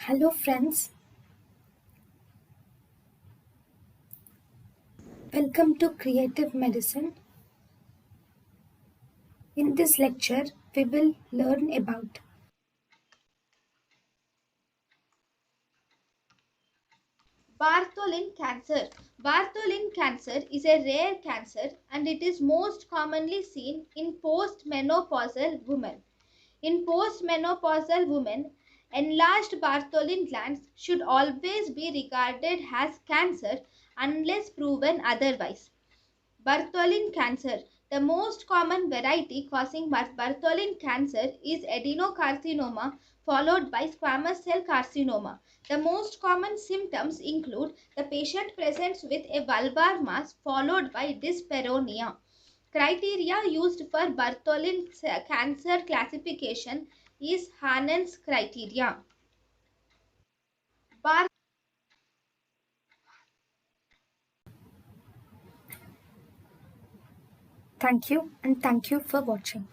Hello, friends. Welcome to Creative Medicine. In this lecture, we will learn about Bartholin Cancer. Bartholin cancer is a rare cancer and it is most commonly seen in postmenopausal women. In postmenopausal women, enlarged Bartholin glands should always be regarded as cancer unless proven otherwise. Bartholin cancer. The most common variety causing Bartholin cancer is adenocarcinoma, followed by squamous cell carcinoma. The most common symptoms include the patient presents with a vulvar mass followed by dyspareunia. Criteria used for Bartholin cancer classification is Hanen's criteria. Bar- thank you and thank you for watching.